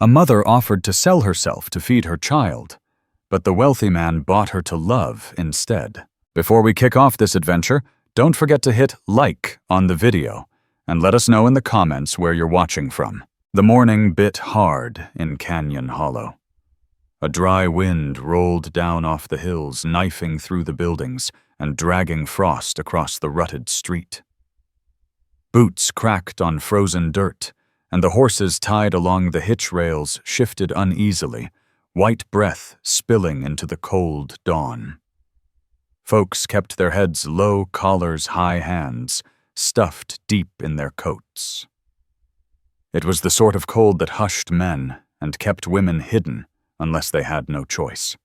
A mother offered to sell herself to feed her child, but the wealthy man bought her to love instead. Before we kick off this adventure, don't forget to hit like on the video and let us know in the comments where you're watching from. The morning bit hard in Canyon Hollow. A dry wind rolled down off the hills, knifing through the buildings and dragging frost across the rutted street. Boots cracked on frozen dirt, and the horses tied along the hitch rails shifted uneasily, white breath spilling into the cold dawn. Folks kept their heads low, collars high, hands stuffed deep in their coats. It was the sort of cold that hushed men and kept women hidden unless they had no choice.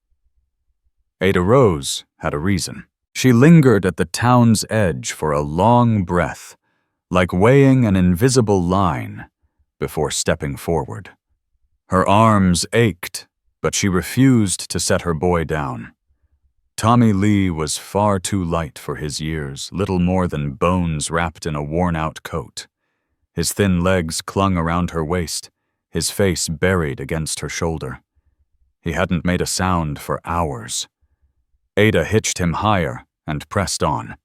Ada Rose had a reason. She lingered at the town's edge for a long breath, like weighing an invisible line before stepping forward. Her arms ached, but she refused to set her boy down. Tommy Lee was far too light for his years, little more than bones wrapped in a worn-out coat. His thin legs clung around her waist, his face buried against her shoulder. He hadn't made a sound for hours. Ada hitched him higher and pressed on.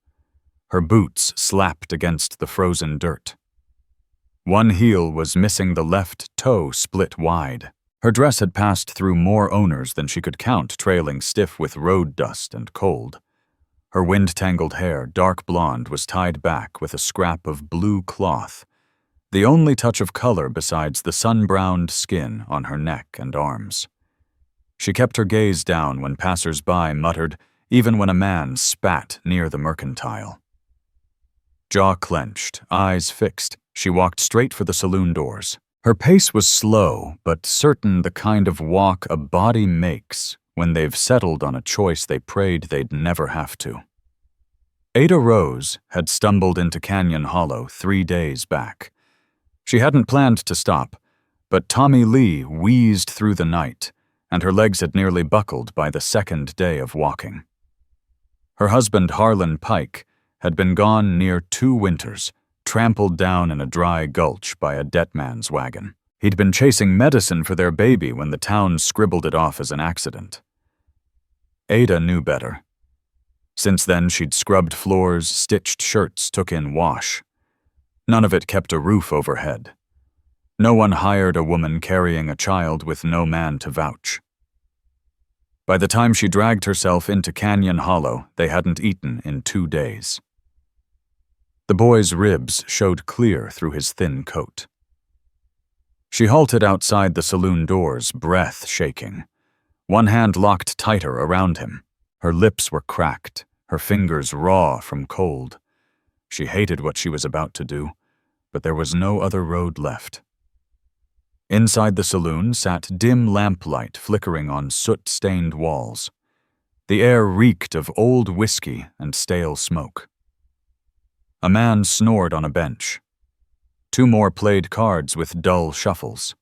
Her boots slapped against the frozen dirt. One heel was missing the left toe split wide. Her dress had passed through more owners than she could count, trailing stiff with road dust and cold. Her wind-tangled hair, dark blonde, was tied back with a scrap of blue cloth, the only touch of color besides the sun-browned skin on her neck and arms. She kept her gaze down when passers-by muttered, even when a man spat near the mercantile. Jaw clenched, eyes fixed, she walked straight for the saloon doors. Her pace was slow, but certain, the kind of walk a body makes when they've settled on a choice they prayed they'd never have to. Ada Rose had stumbled into Canyon Hollow 3 days back. She hadn't planned to stop, but Tommy Lee wheezed through the night, and her legs had nearly buckled by the second day of walking. Her husband, Harlan Pike, had been gone near 2 winters, trampled down in a dry gulch by a debt man's wagon. He'd been chasing medicine for their baby when the town scribbled it off as an accident. Ada knew better. Since then, she'd scrubbed floors, stitched shirts, took in wash. None of it kept a roof overhead. No one hired a woman carrying a child with no man to vouch. By the time she dragged herself into Canyon Hollow, they hadn't eaten in 2 days. The boy's ribs showed clear through his thin coat. She halted outside the saloon doors, breath shaking. One hand locked tighter around him. Her lips were cracked, her fingers raw from cold. She hated what she was about to do, but there was no other road left. Inside the saloon sat dim lamplight flickering on soot-stained walls. The air reeked of old whiskey and stale smoke. A man snored on a bench. 2 more played cards with dull shuffles.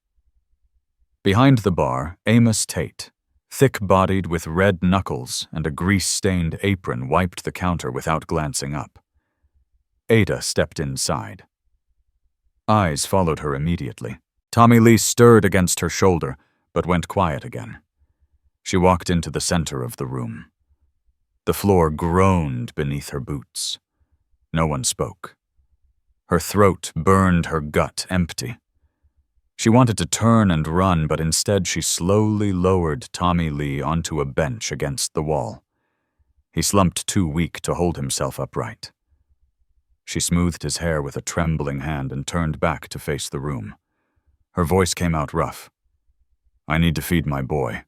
Behind the bar, Amos Tate, thick-bodied with red knuckles and a grease-stained apron, wiped the counter without glancing up. Ada stepped inside. Eyes followed her immediately. Tommy Lee stirred against her shoulder, but went quiet again. She walked into the center of the room. The floor groaned beneath her boots. No one spoke. Her throat burned her gut empty. She wanted to turn and run, but instead she slowly lowered Tommy Lee onto a bench against the wall. He slumped too weak to hold himself upright. She smoothed his hair with a trembling hand and turned back to face the room. Her voice came out rough. "I need to feed my boy."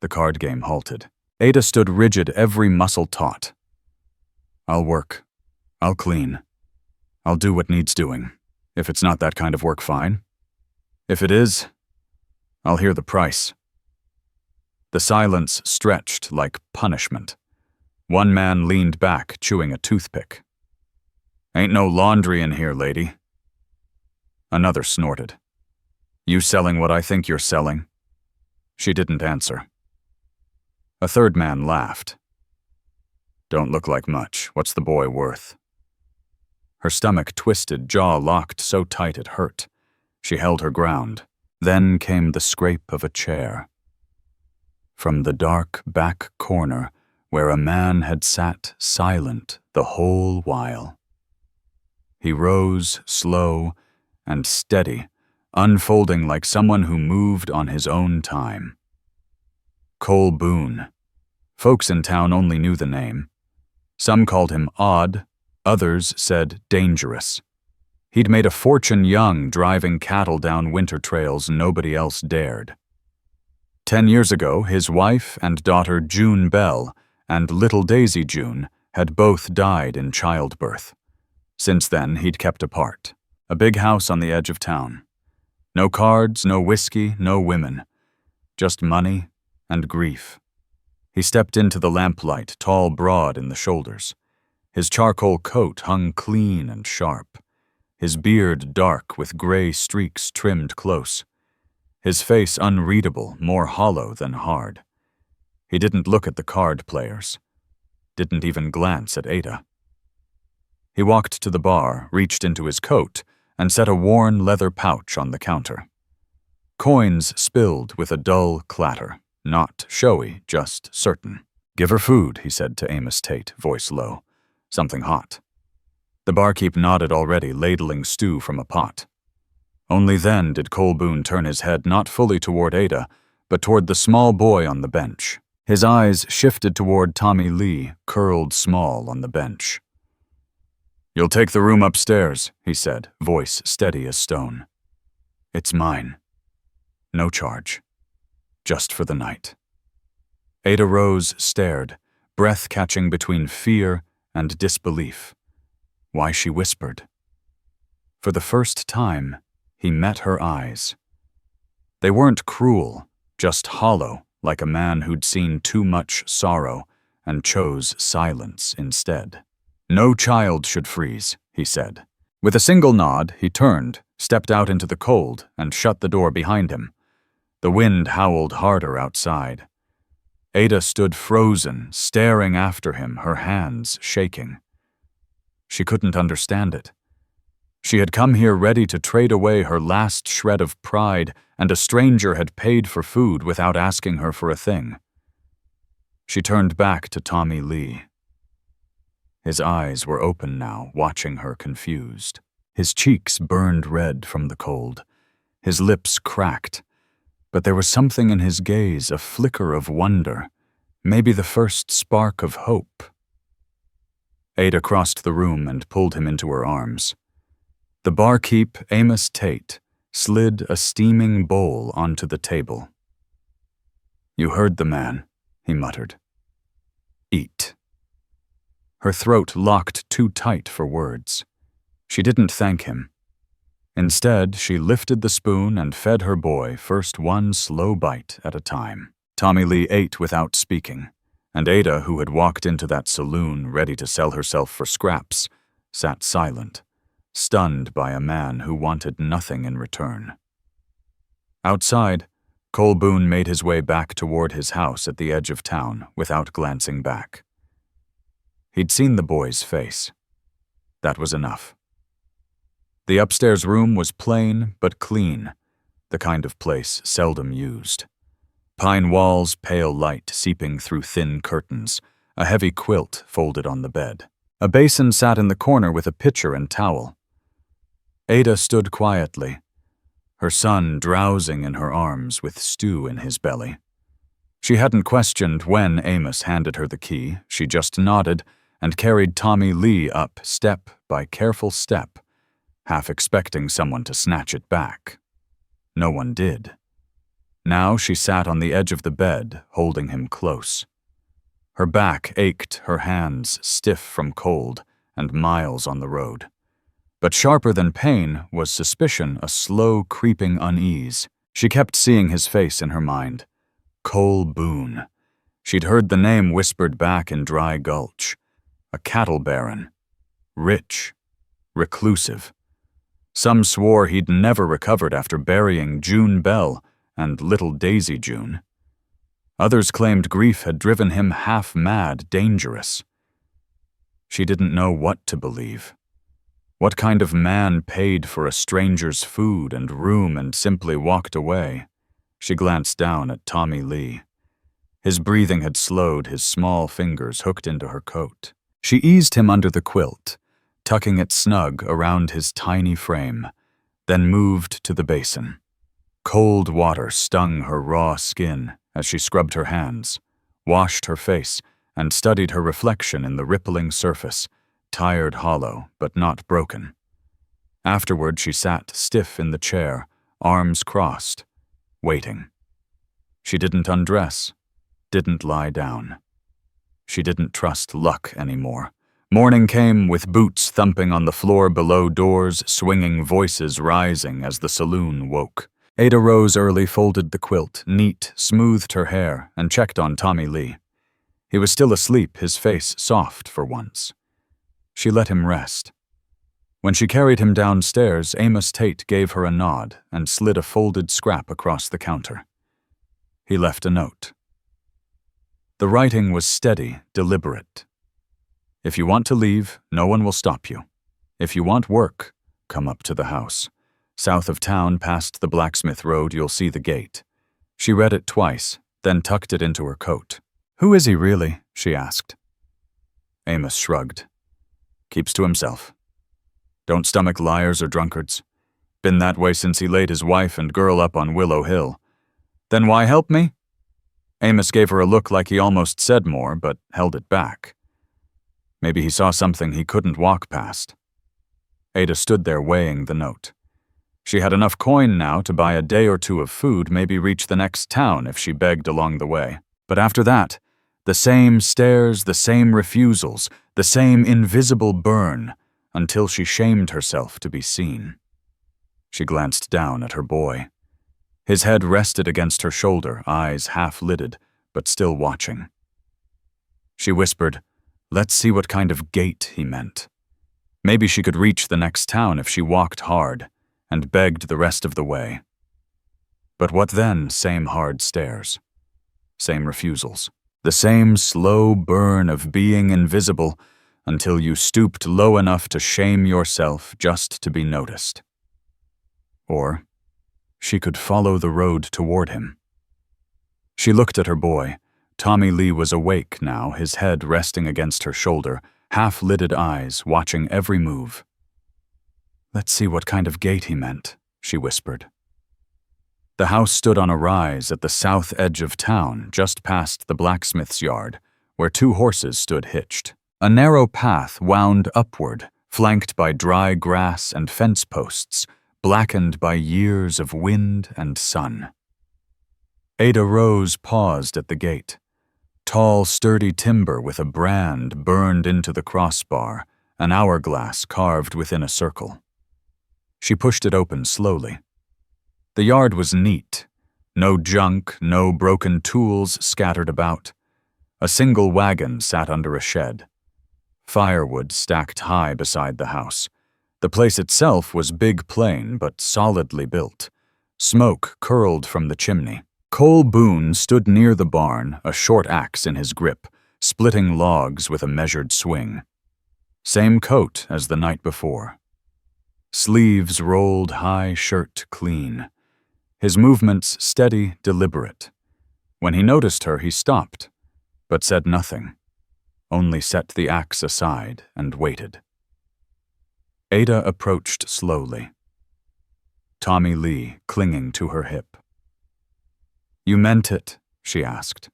The card game halted. Ada stood rigid, every muscle taut. "I'll work. I'll clean. I'll do what needs doing. If it's not that kind of work, fine. If it is, I'll hear the price." The silence stretched like punishment. One man leaned back, chewing a toothpick. "Ain't no laundry in here, lady." Another snorted. "You selling what I think you're selling?" She didn't answer. A third man laughed. "Don't look like much. What's the boy worth?" Her stomach twisted, jaw locked so tight it hurt. She held her ground. Then came the scrape of a chair. From the dark back corner where a man had sat silent the whole while. He rose slow and steady, unfolding like someone who moved on his own time. Cole Boone. Folks in town only knew the name. Some called him odd, others said dangerous. He'd made a fortune young driving cattle down winter trails nobody else dared. 10 years ago, his wife and daughter June Bell and little Daisy June had both died in childbirth. Since then, he'd kept apart. A big house on the edge of town. No cards, no whiskey, no women. Just money and grief. He stepped into the lamplight, tall, broad in the shoulders. His charcoal coat hung clean and sharp. His beard dark with gray streaks trimmed close. His face unreadable, more hollow than hard. He didn't look at the card players. Didn't even glance at Ada. He walked to the bar, reached into his coat, and set a worn leather pouch on the counter. Coins spilled with a dull clatter, not showy, just certain. "Give her food," he said to Amos Tate, voice low. "Something hot." The barkeep nodded already, ladling stew from a pot. Only then did Cole Boone turn his head not fully toward Ada, but toward the small boy on the bench. His eyes shifted toward Tommy Lee, curled small on the bench. "You'll take the room upstairs," he said, voice steady as stone. "It's mine. No charge. Just for the night." Ada Rose stared, breath catching between fear and disbelief. Why she whispered. For the first time, he met her eyes. They weren't cruel, just hollow, like a man who'd seen too much sorrow and chose silence instead. "No child should freeze," he said. With a single nod, he turned, stepped out into the cold, and shut the door behind him. The wind howled harder outside. Ada stood frozen, staring after him, her hands shaking. She couldn't understand it. She had come here ready to trade away her last shred of pride, and a stranger had paid for food without asking her for a thing. She turned back to Tommy Lee. His eyes were open now, watching her confused. His cheeks burned red from the cold. His lips cracked. But there was something in his gaze, a flicker of wonder, maybe the first spark of hope. Ada crossed the room and pulled him into her arms. The barkeep, Amos Tate, slid a steaming bowl onto the table. "You heard the man," he muttered. "Eat." Her throat locked too tight for words. She didn't thank him. Instead, she lifted the spoon and fed her boy first one slow bite at a time. Tommy Lee ate without speaking, and Ada, who had walked into that saloon ready to sell herself for scraps, sat silent, stunned by a man who wanted nothing in return. Outside, Cole Boone made his way back toward his house at the edge of town without glancing back. He'd seen the boy's face. That was enough. The upstairs room was plain but clean, the kind of place seldom used. Pine walls, pale light seeping through thin curtains, a heavy quilt folded on the bed. A basin sat in the corner with a pitcher and towel. Ada stood quietly, her son drowsing in her arms with stew in his belly. She hadn't questioned when Amos handed her the key, she just nodded and carried Tommy Lee up step by careful step, half expecting someone to snatch it back. No one did. Now she sat on the edge of the bed, holding him close. Her back ached, her hands stiff from cold and miles on the road. But sharper than pain was suspicion, a slow, creeping unease. She kept seeing his face in her mind. Cole Boone. She'd heard the name whispered back in Dry Gulch. A cattle baron. Rich. Reclusive. Some swore he'd never recovered after burying June Bell and little Daisy June. Others claimed grief had driven him half-mad, dangerous. She didn't know what to believe. What kind of man paid for a stranger's food and room and simply walked away? She glanced down at Tommy Lee. His breathing had slowed, his small fingers hooked into her coat. She eased him under the quilt, tucking it snug around his tiny frame, then moved to the basin. Cold water stung her raw skin as she scrubbed her hands, washed her face, and studied her reflection in the rippling surface, tired, hollow, but not broken. Afterward, she sat stiff in the chair, arms crossed, waiting. She didn't undress, didn't lie down. She didn't trust luck anymore. Morning came with boots thumping on the floor below, doors swinging, voices rising as the saloon woke. Ada rose early, folded the quilt, neat, smoothed her hair, and checked on Tommy Lee. He was still asleep, his face soft for once. She let him rest. When she carried him downstairs, Amos Tate gave her a nod and slid a folded scrap across the counter. He left a note. The writing was steady, deliberate. If you want to leave, no one will stop you. If you want work, come up to the house. South of town, past the blacksmith road, you'll see the gate. She read it twice, then tucked it into her coat. Who is he really? She asked. Amos shrugged. Keeps to himself. Don't stomach liars or drunkards. Been that way since he laid his wife and girl up on Willow Hill. Then why help me? Amos gave her a look like he almost said more, but held it back. Maybe he saw something he couldn't walk past. Ada stood there weighing the note. She had enough coin now to buy a day or two of food, maybe reach the next town if she begged along the way. But after that, the same stares, the same refusals, the same invisible burn, until she shamed herself to be seen. She glanced down at her boy. His head rested against her shoulder, eyes half-lidded, but still watching. She whispered, "Let's see what kind of gate he meant." Maybe she could reach the next town if she walked hard, and begged the rest of the way. But what then? Same hard stares. Same refusals. The same slow burn of being invisible until you stooped low enough to shame yourself just to be noticed. Or she could follow the road toward him. She looked at her boy. Tommy Lee was awake now, his head resting against her shoulder, half-lidded eyes watching every move. "Let's see what kind of gate he meant," she whispered. The house stood on a rise at the south edge of town, just past the blacksmith's yard, where two horses stood hitched. A narrow path wound upward, flanked by dry grass and fence posts, blackened by years of wind and sun. Ada Rose paused at the gate. Tall, sturdy timber with a brand burned into the crossbar, an hourglass carved within a circle. She pushed it open slowly. The yard was neat. No junk, no broken tools scattered about. A single wagon sat under a shed. Firewood stacked high beside the house. The place itself was big plain, but solidly built. Smoke curled from the chimney. Cole Boone stood near the barn, a short axe in his grip, splitting logs with a measured swing. Same coat as the night before. Sleeves rolled high, shirt clean. His movements steady, deliberate. When he noticed her, he stopped, but said nothing, only set the axe aside and waited. Ada approached slowly. Tommy Lee clinging to her hip. "You meant it?" she asked.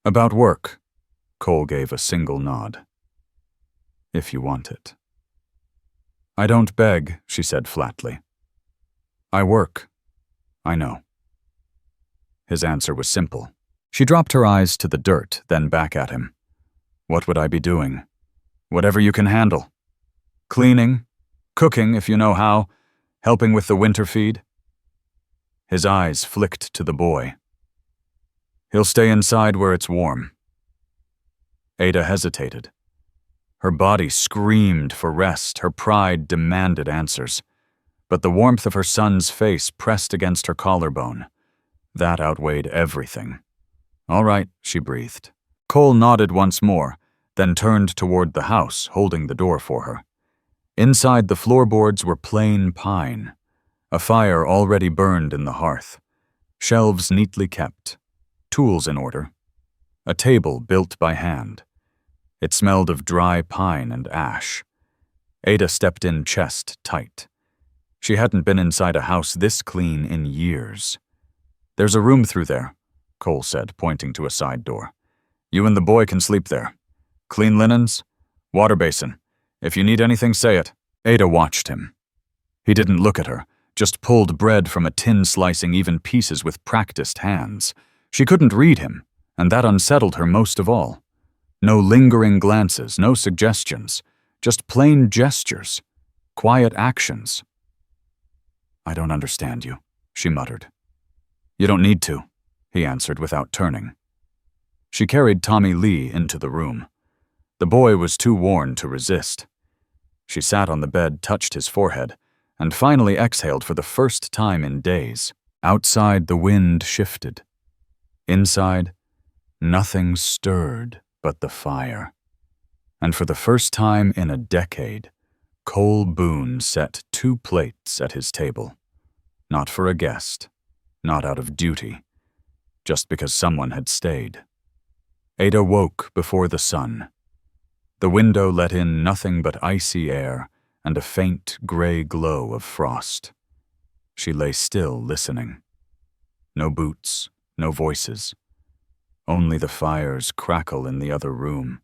"About work?" Cole gave a single nod. "If you want it." "I don't beg," she said flatly. "I work. I know." His answer was simple. She dropped her eyes to the dirt, then back at him. "What would I be doing?" "Whatever you can handle. Cleaning, cooking if you know how, helping with the winter feed." His eyes flicked to the boy. "He'll stay inside where it's warm." Ada hesitated. Her body screamed for rest, her pride demanded answers. But the warmth of her son's face pressed against her collarbone. That outweighed everything. "All right," she breathed. Cole nodded once more, then turned toward the house, holding the door for her. Inside, the floorboards were plain pine, a fire already burned in the hearth, shelves neatly kept, tools in order, a table built by hand. It smelled of dry pine and ash. Ada stepped in chest tight. She hadn't been inside a house this clean in years. "There's a room through there," Cole said, pointing to a side door. "You and the boy can sleep there. Clean linens, water basin. If you need anything, say it." Ada watched him. He didn't look at her, just pulled bread from a tin, slicing even pieces with practiced hands. She couldn't read him, and that unsettled her most of all. No lingering glances, no suggestions, just plain gestures, quiet actions. "I don't understand you," she muttered. "You don't need to," he answered without turning. She carried Tommy Lee into the room. The boy was too worn to resist. She sat on the bed, touched his forehead, and finally exhaled for the first time in days. Outside, the wind shifted. Inside, nothing stirred but the fire. And for the first time in a decade, Cole Boone set 2 plates at his table. Not for a guest, not out of duty, just because someone had stayed. Ada woke before the sun. The window let in nothing but icy air and a faint gray glow of frost. She lay still, listening. No boots, no voices. Only the fire's crackle in the other room,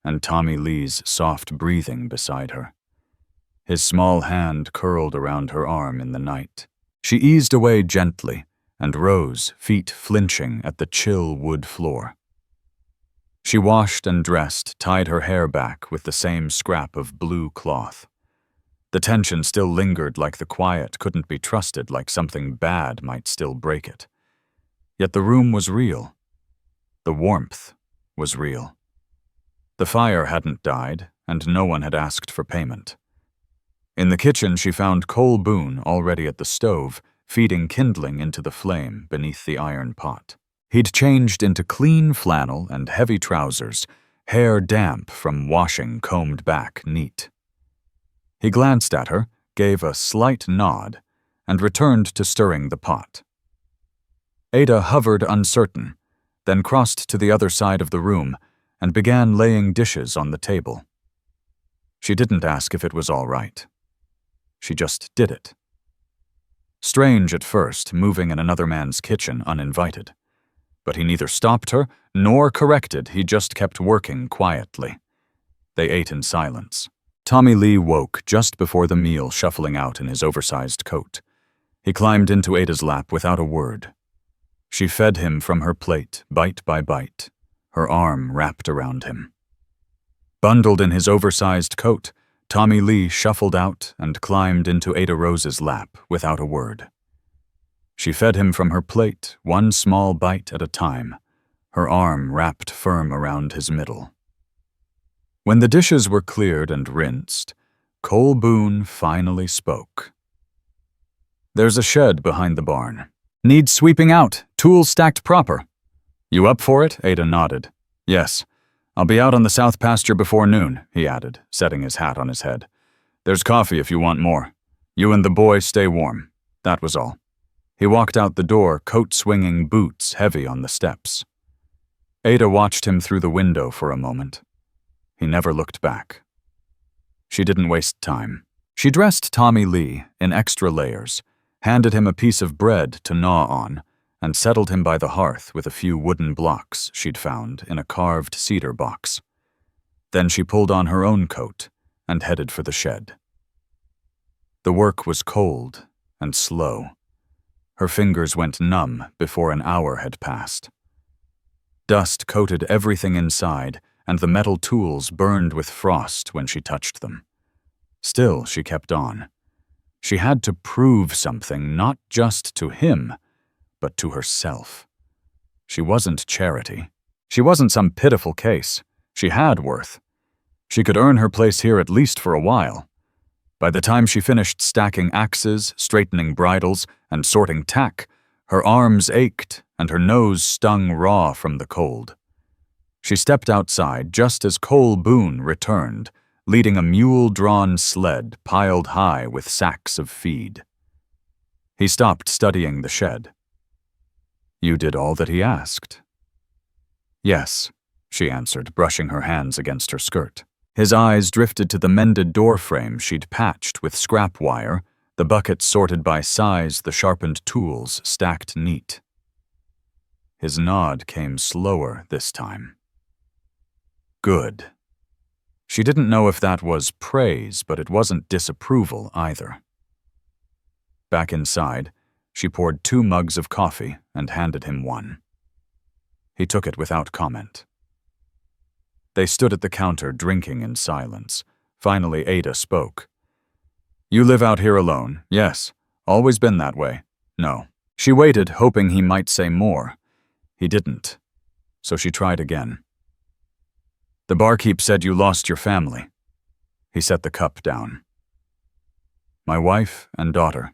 and Tommy Lee's soft breathing beside her. His small hand curled around her arm in the night. She eased away gently and rose, feet flinching at the chill wood floor. She washed and dressed, tied her hair back with the same scrap of blue cloth. The tension still lingered, like the quiet couldn't be trusted, like something bad might still break it. Yet the room was real. The warmth was real. The fire hadn't died, and no one had asked for payment. In the kitchen, she found Cole Boone already at the stove, feeding kindling into the flame beneath the iron pot. He'd changed into clean flannel and heavy trousers, hair damp from washing combed back neat. He glanced at her, gave a slight nod, and returned to stirring the pot. Ada hovered uncertain, then crossed to the other side of the room and began laying dishes on the table. She didn't ask if it was all right. She just did it. Strange at first, moving in another man's kitchen uninvited. But he neither stopped her nor corrected, he just kept working quietly. They ate in silence. Tommy Lee woke just before the meal, shuffling out in his oversized coat. He climbed into Ada's lap without a word. She fed him from her plate, bite by bite, her arm wrapped around him. Bundled in his oversized coat, Tommy Lee shuffled out and climbed into Ada Rose's lap without a word. She fed him from her plate, one small bite at a time, her arm wrapped firm around his middle. When the dishes were cleared and rinsed, Cole Boone finally spoke. "There's a shed behind the barn. Needs sweeping out, tools stacked proper." "You up for it?" Ada nodded. "Yes. I'll be out on the south pasture before noon," he added, setting his hat on his head. "There's coffee if you want more. You and the boy stay warm." That was all. He walked out the door, coat-swinging boots heavy on the steps. Ada watched him through the window for a moment. He never looked back. She didn't waste time. She dressed Tommy Lee in extra layers, handed him a piece of bread to gnaw on, and settled him by the hearth with a few wooden blocks she'd found in a carved cedar box. Then she pulled on her own coat and headed for the shed. The work was cold and slow. Her fingers went numb before an hour had passed. Dust coated everything inside, and the metal tools burned with frost when she touched them. Still, she kept on. She had to prove something, not just to him, but to herself. She wasn't Charity. She wasn't some pitiful case. She had worth. She could earn her place here at least for a while. By the time she finished stacking axes, straightening bridles, and sorting tack, her arms ached and her nose stung raw from the cold. She stepped outside just as Cole Boone returned, leading a mule-drawn sled piled high with sacks of feed. He stopped studying the shed. "You did all that he asked." "Yes," she answered, brushing her hands against her skirt. His eyes drifted to the mended doorframe she'd patched with scrap wire, the buckets sorted by size, the sharpened tools stacked neat. His nod came slower this time. "Good." She didn't know if that was praise, but it wasn't disapproval either. Back inside, she poured 2 mugs of coffee and handed him one. He took it without comment. They stood at the counter drinking in silence. Finally, Ada spoke. "You live out here alone?" "Yes. Always been that way." "No." She waited, hoping he might say more. He didn't, so she tried again. "The barkeep said you lost your family." He set the cup down. "My wife and daughter.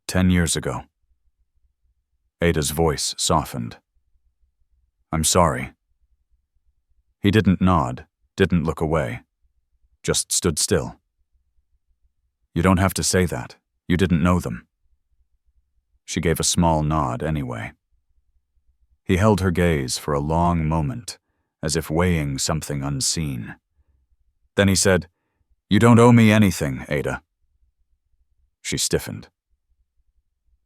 10 years ago." Ada's voice softened. "I'm sorry." He didn't nod, didn't look away, just stood still. "You don't have to say that. You didn't know them." She gave a small nod anyway. He held her gaze for a long moment, as if weighing something unseen. Then he said, "You don't owe me anything, Ada." She stiffened.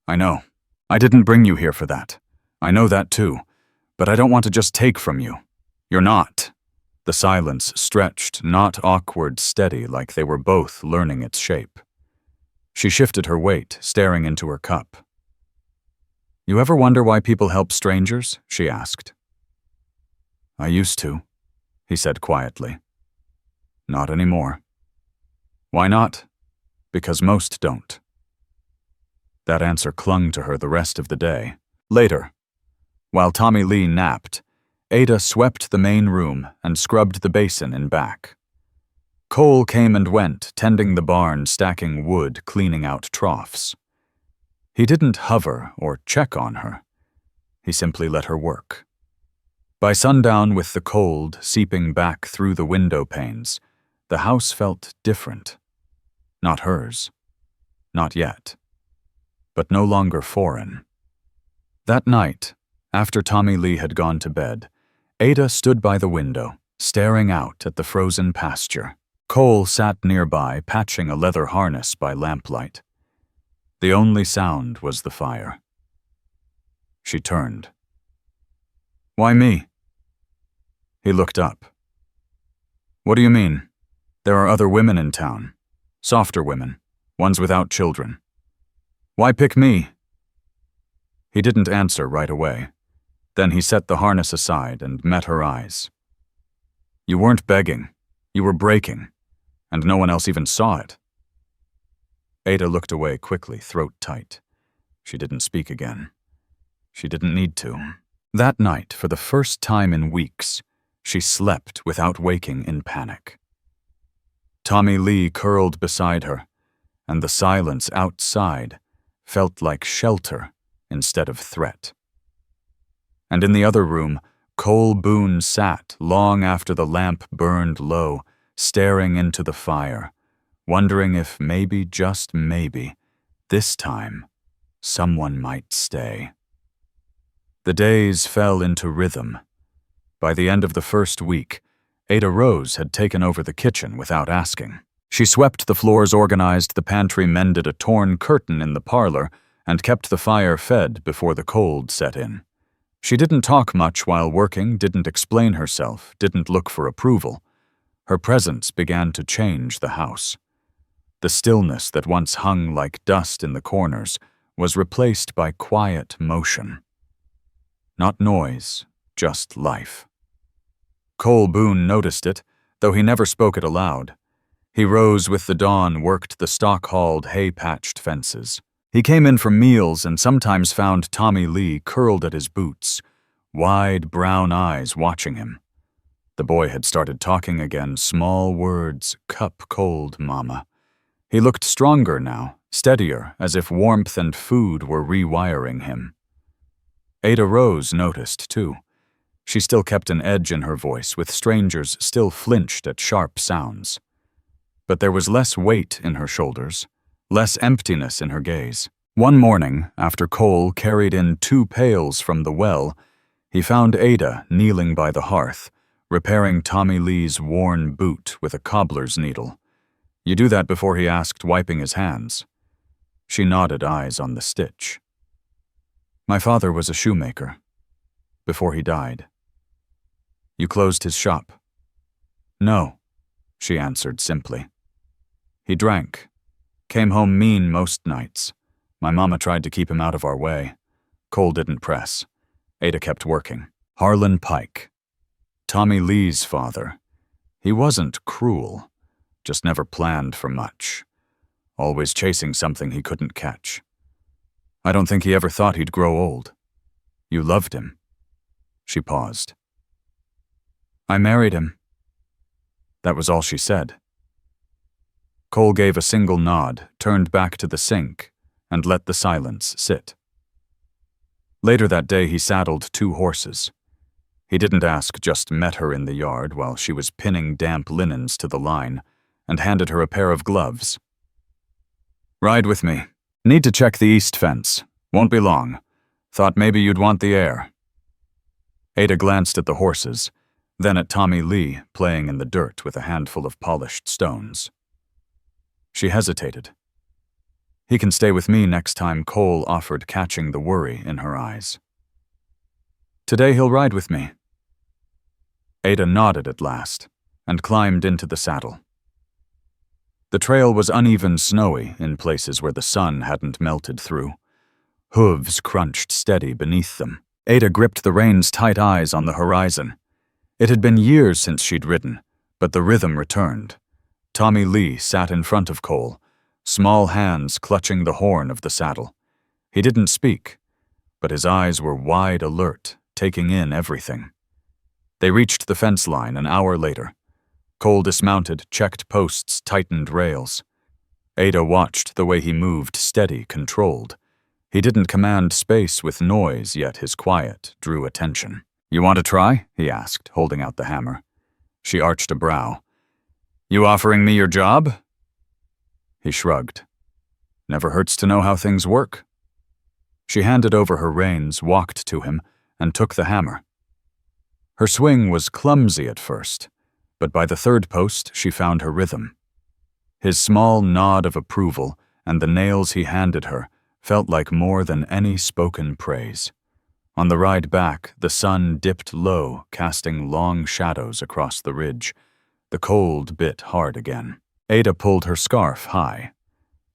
"I know. I didn't bring you here for that. I know that too. But I don't want to just take from you. You're not." The silence stretched, not awkward, steady, like they were both learning its shape. She shifted her weight, staring into her cup. "You ever wonder why people help strangers?" she asked. "I used to," he said quietly. "Not anymore." "Why not?" "Because most don't." That answer clung to her the rest of the day. Later, while Tommy Lee napped, Ada swept the main room and scrubbed the basin in back. Cole came and went, tending the barn, stacking wood, cleaning out troughs. He didn't hover or check on her. He simply let her work. By sundown, with the cold seeping back through the window panes, the house felt different. Not hers. Not yet. But no longer foreign. That night, after Tommy Lee had gone to bed, Ada stood by the window, staring out at the frozen pasture. Cole sat nearby, patching a leather harness by lamplight. The only sound was the fire. She turned. "Why me?" He looked up. "What do you mean? There are other women in town. Softer women, ones without children. Why pick me?" He didn't answer right away. Then he set the harness aside and met her eyes. "You weren't begging. You were breaking. And no one else even saw it." Ada looked away quickly, throat tight. She didn't speak again. She didn't need to. That night, for the first time in weeks, she slept without waking in panic. Tommy Lee curled beside her, and the silence outside felt like shelter instead of threat. And in the other room, Cole Boone sat long after the lamp burned low, staring into the fire, wondering if maybe, just maybe, this time, someone might stay. The days fell into rhythm. By the end of the first week, Ada Rose had taken over the kitchen without asking. She swept the floors, organized the pantry, mended a torn curtain in the parlor, and kept the fire fed before the cold set in. She didn't talk much while working, didn't explain herself, didn't look for approval. Her presence began to change the house. The stillness that once hung like dust in the corners was replaced by quiet motion. Not noise, just life. Cole Boone noticed it, though he never spoke it aloud. He rose with the dawn, worked the stock-hauled, hay-patched fences. He came in for meals and sometimes found Tommy Lee curled at his boots, wide brown eyes watching him. The boy had started talking again, small words, cup cold, mama. He looked stronger now, steadier, as if warmth and food were rewiring him. Ada Rose noticed, too. She still kept an edge in her voice, with strangers still flinched at sharp sounds. but there was less weight in her shoulders, less emptiness in her gaze. One morning, after Cole carried in 2 pails from the well, he found Ada kneeling by the hearth, repairing Tommy Lee's worn boot with a cobbler's needle. You do that before he asked, wiping his hands. She nodded, eyes on the stitch. My father was a shoemaker. Before he died. You closed his shop? No, she answered simply. He drank. Came home mean most nights. My mama tried to keep him out of our way. Cole didn't press. Ada kept working. Harlan Pike. Tommy Lee's father. He wasn't cruel, just never planned for much. Always chasing something he couldn't catch. I don't think he ever thought he'd grow old. You loved him. She paused. I married him. That was all she said. Cole gave a single nod, turned back to the sink, and let the silence sit. Later that day he saddled 2 horses. He didn't ask, just met her in the yard while she was pinning damp linens to the line, and handed her a pair of gloves. Ride with me. Need to check the east fence. Won't be long. Thought maybe you'd want the air. Ada glanced at the horses, then at Tommy Lee playing in the dirt with a handful of polished stones. She hesitated. He can stay with me next time, Cole offered, catching the worry in her eyes. Today he'll ride with me. Ada nodded at last and climbed into the saddle. The trail was uneven, snowy in places where the sun hadn't melted through. Hooves crunched steady beneath them. Ada gripped the reins, tight, eyes on the horizon. It had been years since she'd ridden, but the rhythm returned. Tommy Lee sat in front of Cole, small hands clutching the horn of the saddle. He didn't speak, but his eyes were wide, alert, taking in everything. They reached the fence line an hour later. Cole dismounted, checked posts, tightened rails. Ada watched the way he moved, steady, controlled. He didn't command space with noise, yet his quiet drew attention. You want to try? He asked, holding out the hammer. She arched a brow. You offering me your job? He shrugged. Never hurts to know how things work. She handed over her reins, walked to him, and took the hammer. Her swing was clumsy at first, but by the 3rd post she found her rhythm. His small nod of approval and the nails he handed her felt like more than any spoken praise. On the ride back, the sun dipped low, casting long shadows across the ridge. The cold bit hard again. Ada pulled her scarf high.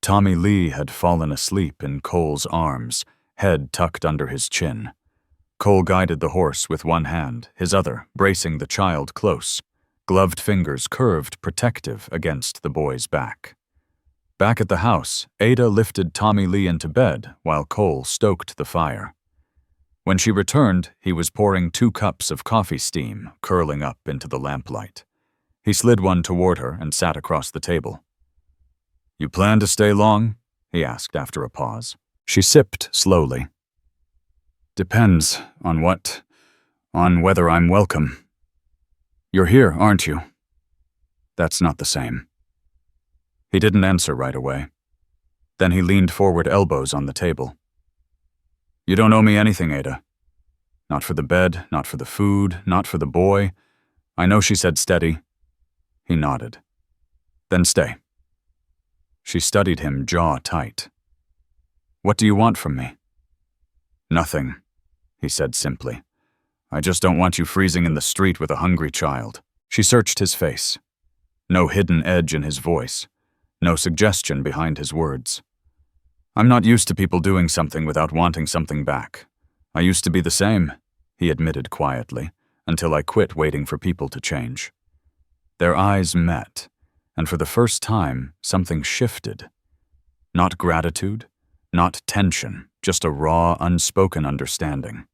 Tommy Lee had fallen asleep in Cole's arms, head tucked under his chin. Cole guided the horse with one hand, his other bracing the child close, gloved fingers curved, protective against the boy's back. Back at the house, Ada lifted Tommy Lee into bed while Cole stoked the fire. When she returned, he was pouring 2 cups of coffee steam, curling up into the lamplight. He slid one toward her and sat across the table. You plan to stay long? He asked after a pause. She sipped slowly. Depends on what, on whether I'm welcome. You're here, aren't you? That's not the same. He didn't answer right away. Then he leaned forward, elbows on the table. You don't owe me anything, Ada. Not for the bed, not for the food, not for the boy. I know, she said, steady. He nodded. Then stay. She studied him, jaw tight. What do you want from me? Nothing, he said simply. I just don't want you freezing in the street with a hungry child. She searched his face. No hidden edge in his voice. No suggestion behind his words. I'm not used to people doing something without wanting something back. I used to be the same, he admitted quietly, until I quit waiting for people to change. Their eyes met, and for the first time, something shifted. Not gratitude, not tension, just a raw, unspoken understanding.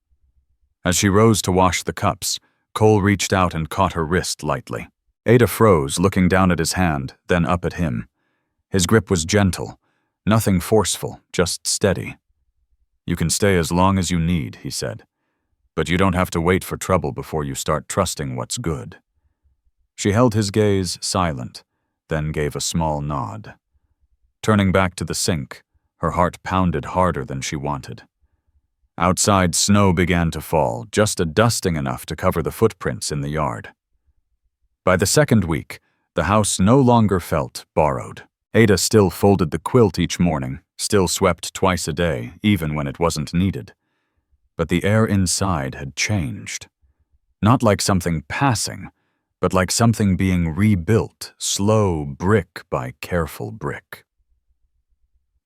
As she rose to wash the cups, Cole reached out and caught her wrist lightly. Ada froze, looking down at his hand, then up at him. His grip was gentle, nothing forceful, just steady. You can stay as long as you need, he said, but you don't have to wait for trouble before you start trusting what's good. She held his gaze silent, then gave a small nod. Turning back to the sink, her heart pounded harder than she wanted. Outside, snow began to fall, just a dusting enough to cover the footprints in the yard. By the second week, the house no longer felt borrowed. Ada still folded the quilt each morning, still swept twice a day, even when it wasn't needed. But the air inside had changed. Not like something passing, but like something being rebuilt, slow brick by careful brick.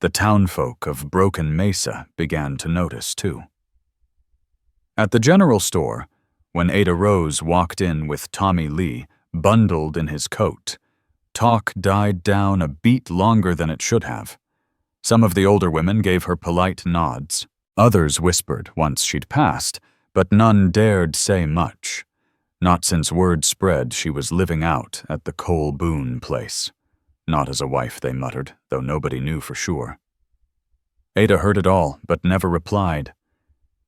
The townfolk of Broken Mesa began to notice, too. At the general store, when Ada Rose walked in with Tommy Lee, bundled in his coat, talk died down a beat longer than it should have. Some of the older women gave her polite nods. Others whispered once she'd passed, but none dared say much. Not since word spread she was living out at the Cole Boone place. Not as a wife, they muttered, though nobody knew for sure. Ada heard it all, but never replied.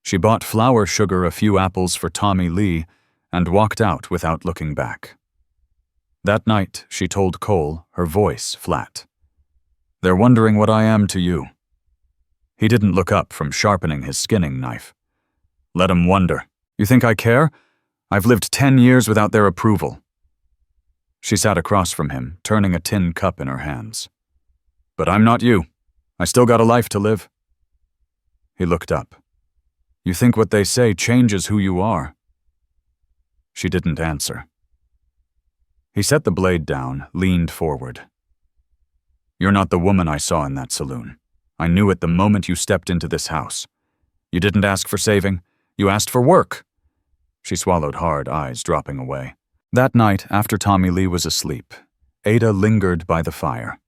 She bought flour sugar, a few apples for Tommy Lee, and walked out without looking back. That night, she told Cole, her voice flat. "They're wondering what I am to you." He didn't look up from sharpening his skinning knife. "Let 'em wonder. You think I care? I've lived 10 years without their approval." She sat across from him, turning a tin cup in her hands. "But I'm not you. I still got a life to live." He looked up. "You think what they say changes who you are?" She didn't answer. He set the blade down, leaned forward. "You're not the woman I saw in that saloon. I knew it the moment you stepped into this house. You didn't ask for saving. You asked for work." She swallowed hard, eyes dropping away. That night, after Tommy Lee was asleep, Ada lingered by the fire.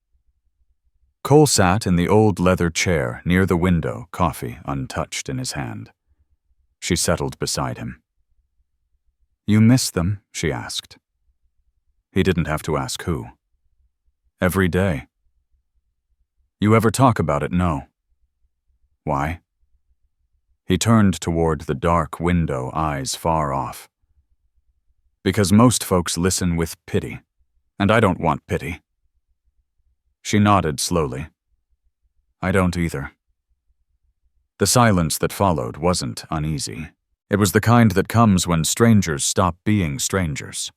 Cole sat in the old leather chair near the window, coffee untouched in his hand. She settled beside him. "You miss them?" she asked. He didn't have to ask who. "Every day." "You ever talk about it?" "No." "Why?" He turned toward the dark window, eyes far off. "Because most folks listen with pity, and I don't want pity." She nodded slowly. "I don't either." The silence that followed wasn't uneasy. It was the kind that comes when strangers stop being strangers.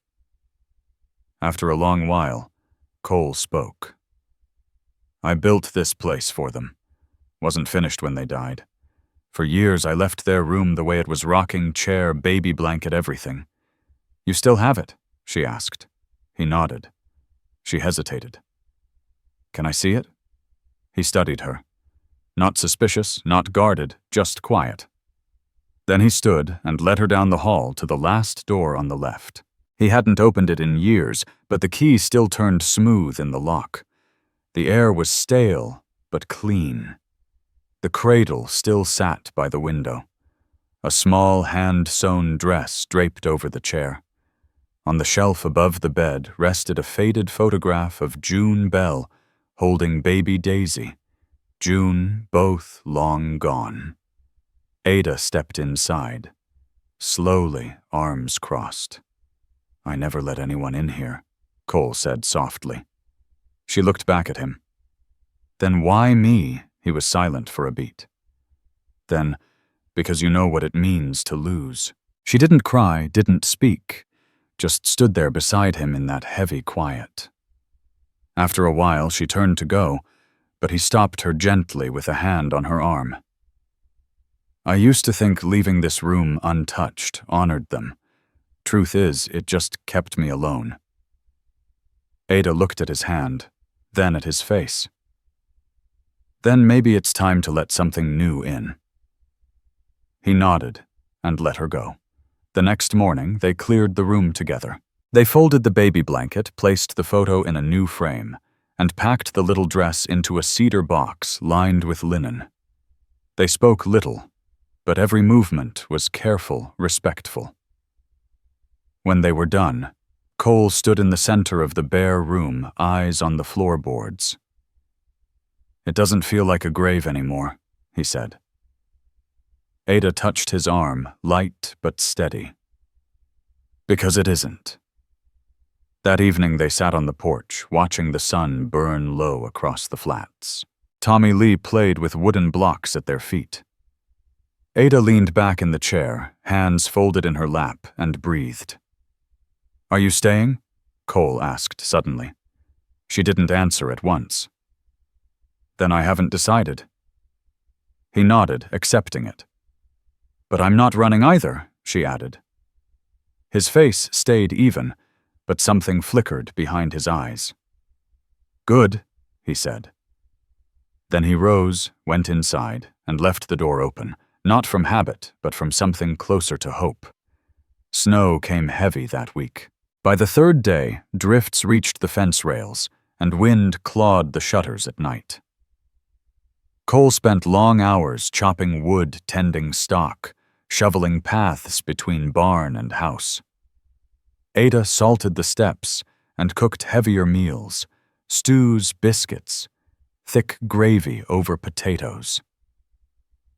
After a long while, Cole spoke. "I built this place for them. Wasn't finished when they died. For years I left their room the way it was, rocking chair, baby blanket, everything." "You still have it?" she asked. He nodded. She hesitated. "Can I see it?" He studied her. Not suspicious, not guarded, just quiet. Then he stood and led her down the hall to the last door on the left. He hadn't opened it in years, but the key still turned smooth in the lock. The air was stale, but clean. The cradle still sat by the window. A small hand-sewn dress draped over the chair. On the shelf above the bed rested a faded photograph of June Bell holding baby Daisy. June both long gone. Ada stepped inside. Slowly, arms crossed. "I never let anyone in here," Cole said softly. She looked back at him. "Then why me?" He was silent for a beat. Then, "Because you know what it means to lose." She didn't cry, didn't speak, just stood there beside him in that heavy quiet. After a while, she turned to go, but he stopped her gently with a hand on her arm. "I used to think leaving this room untouched honored them. Truth is, it just kept me alone." Ada looked at his hand, then at his face. "Then maybe it's time to let something new in." He nodded and let her go. The next morning, they cleared the room together. They folded the baby blanket, placed the photo in a new frame, and packed the little dress into a cedar box lined with linen. They spoke little, but every movement was careful, respectful. When they were done, Cole stood in the center of the bare room, eyes on the floorboards. "It doesn't feel like a grave anymore," he said. Ada touched his arm, light but steady. "Because it isn't." That evening they sat on the porch, watching the sun burn low across the flats. Tommy Lee played with wooden blocks at their feet. Ada leaned back in the chair, hands folded in her lap, and breathed. "Are you staying?" Cole asked suddenly. She didn't answer at once. "Then I haven't decided." He nodded, accepting it. "But I'm not running either," she added. His face stayed even, but something flickered behind his eyes. "Good," he said. Then he rose, went inside, and left the door open, not from habit, but from something closer to hope. Snow came heavy that week. By the third day, drifts reached the fence rails, and wind clawed the shutters at night. Cole spent long hours chopping wood, tending stock, shoveling paths between barn and house. Ada salted the steps and cooked heavier meals, stews, biscuits, thick gravy over potatoes.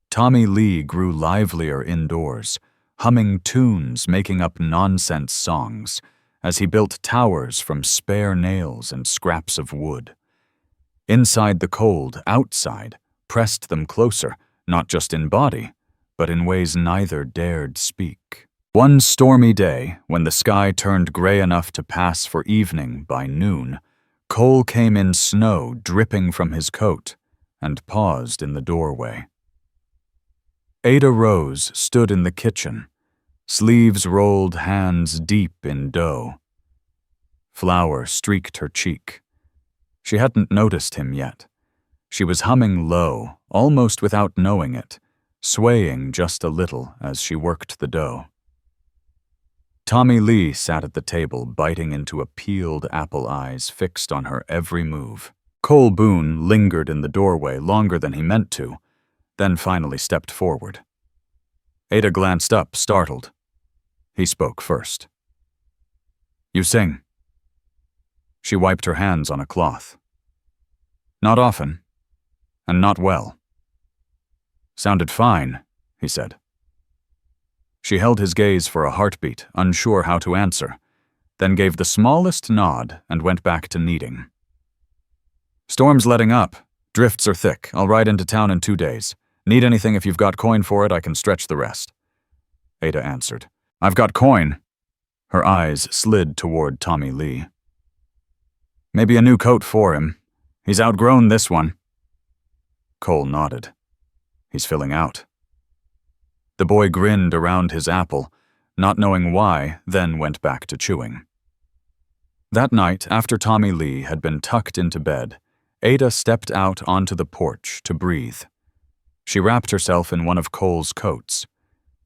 Tommy Lee grew livelier indoors, humming tunes, making up nonsense songs, as he built towers from spare nails and scraps of wood. Inside the cold, outside, pressed them closer, not just in body, but in ways neither dared speak. One stormy day, when the sky turned gray enough to pass for evening by noon, Cole came in snow dripping from his coat and paused in the doorway. Ada Rose stood in the kitchen, sleeves rolled, hands deep in dough. Flour streaked her cheek. She hadn't noticed him yet. She was humming low, almost without knowing it, swaying just a little as she worked the dough. Tommy Lee sat at the table, biting into a peeled apple, eyes fixed on her every move. Cole Boone lingered in the doorway longer than he meant to, then finally stepped forward. Ada glanced up, startled. He spoke first. "You sing." She wiped her hands on a cloth. "Not often, and not well." "Sounded fine," he said. She held his gaze for a heartbeat, unsure how to answer, then gave the smallest nod and went back to kneading. "Storm's letting up. Drifts are thick. I'll ride into town in 2 days. Need anything? If you've got coin for it, I can stretch the rest." Ada answered. "I've got coin." Her eyes slid toward Tommy Lee. "Maybe a new coat for him. He's outgrown this one." Cole nodded. "He's filling out." The boy grinned around his apple, not knowing why, then went back to chewing. That night, after Tommy Lee had been tucked into bed, Ada stepped out onto the porch to breathe. She wrapped herself in one of Cole's coats,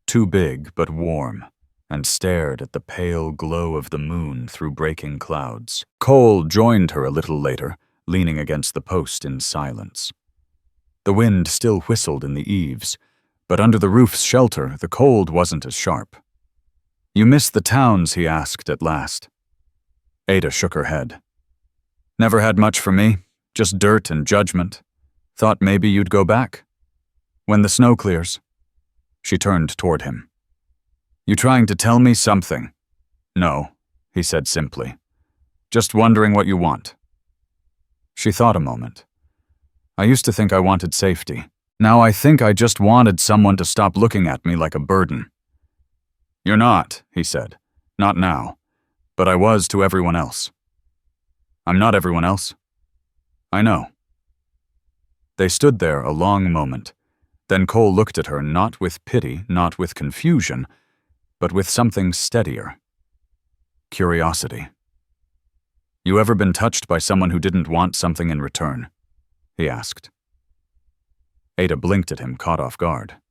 too big but warm, and stared at the pale glow of the moon through breaking clouds. Cole joined her a little later, leaning against the post in silence. The wind still whistled in the eaves, but under the roof's shelter, the cold wasn't as sharp. "You miss the towns?" he asked at last. Ada shook her head. "Never had much for me, just dirt and judgment. Thought maybe you'd go back. When the snow clears." She turned toward him. "You trying to tell me something?" "No," he said simply. "Just wondering what you want." She thought a moment. "I used to think I wanted safety. Now I think I just wanted someone to stop looking at me like a burden." "You're not," he said. "Not now. But I was to everyone else." "I'm not everyone else." "I know." They stood there a long moment. Then Cole looked at her, not with pity, not with confusion, but with something steadier. Curiosity. "You ever been touched by someone who didn't want something in return?" he asked. Ada blinked at him, caught off guard.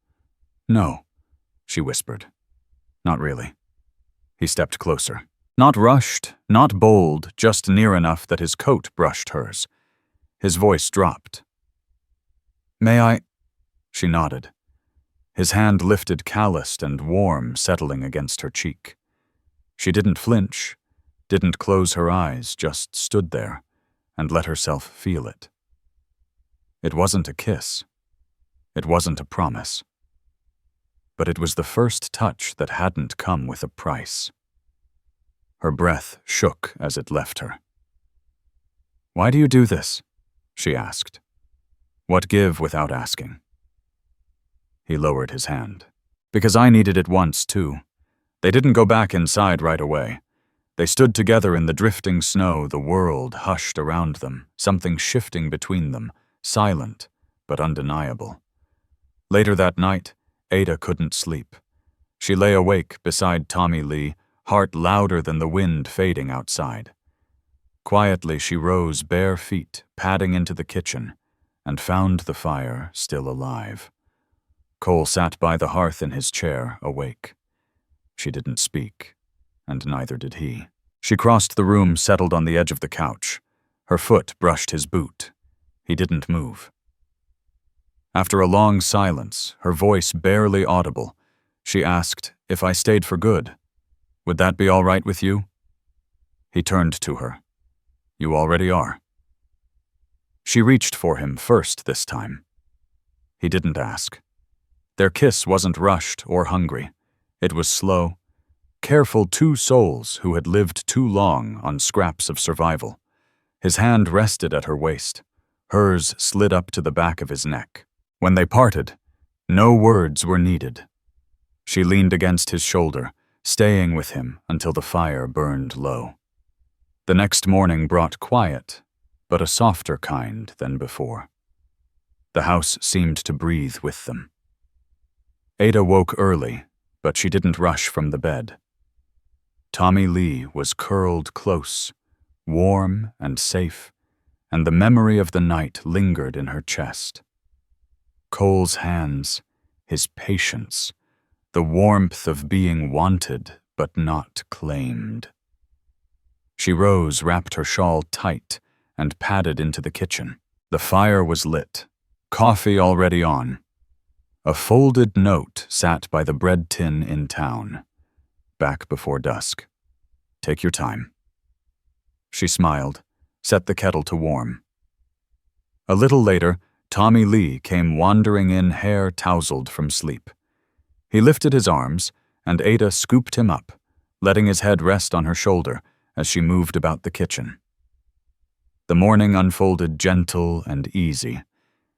"No," she whispered. "Not really." He stepped closer. Not rushed, not bold, just near enough that his coat brushed hers. His voice dropped. "May I?" She nodded. His hand lifted, calloused and warm, settling against her cheek. She didn't flinch, didn't close her eyes, just stood there and let herself feel it. It wasn't a kiss. It wasn't a promise. But it was the first touch that hadn't come with a price. Her breath shook as it left her. "Why do you do this?" she asked. "What give without asking?" He lowered his hand. "Because I needed it once, too." They didn't go back inside right away. They stood together in the drifting snow, the world hushed around them, something shifting between them, silent but undeniable. Later that night, Ada couldn't sleep. She lay awake beside Tommy Lee, heart louder than the wind fading outside. Quietly she rose bare feet, padding into the kitchen, and found the fire still alive. Cole sat by the hearth in his chair, awake. She didn't speak, and neither did he. She crossed the room, settled on the edge of the couch. Her foot brushed his boot. He didn't move. After a long silence, her voice barely audible, she asked, "If I stayed for good, would that be all right with you?" He turned to her. "You already are." She reached for him first this time. He didn't ask. Their kiss wasn't rushed or hungry. It was slow, careful, two souls who had lived too long on scraps of survival. His hand rested at her waist. Hers slid up to the back of his neck. When they parted, no words were needed. She leaned against his shoulder, staying with him until the fire burned low. The next morning brought quiet, but a softer kind than before. The house seemed to breathe with them. Ada woke early, but she didn't rush from the bed. Tommy Lee was curled close, warm and safe, and the memory of the night lingered in her chest. Cole's hands, his patience, the warmth of being wanted but not claimed. She rose, wrapped her shawl tight, and padded into the kitchen. The fire was lit, coffee already on. A folded note sat by the bread tin in town, back before dusk. "Take your time." She smiled, set the kettle to warm. A little later, Tommy Lee came wandering in, hair tousled from sleep. He lifted his arms, and Ada scooped him up, letting his head rest on her shoulder as she moved about the kitchen. The morning unfolded gentle and easy.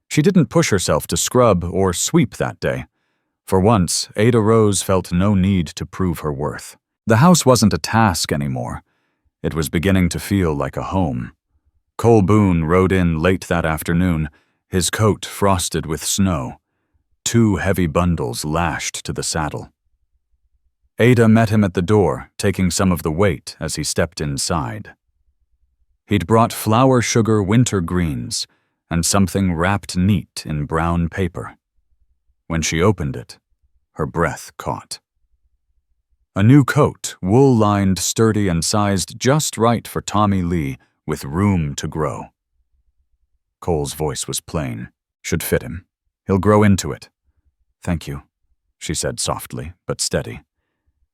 She didn't push herself to scrub or sweep that day. For once, Ada Rose felt no need to prove her worth. The house wasn't a task anymore. It was beginning to feel like a home. Cole Boone rode in late that afternoon, his coat frosted with snow. 2 heavy bundles lashed to the saddle. Ada met him at the door, taking some of the weight as he stepped inside. He'd brought flour sugar winter greens and something wrapped neat in brown paper. When she opened it, her breath caught. A new coat, wool-lined, sturdy, and sized just right for Tommy Lee, with room to grow. Cole's voice was plain. "Should fit him. He'll grow into it." "Thank you," she said softly, but steady.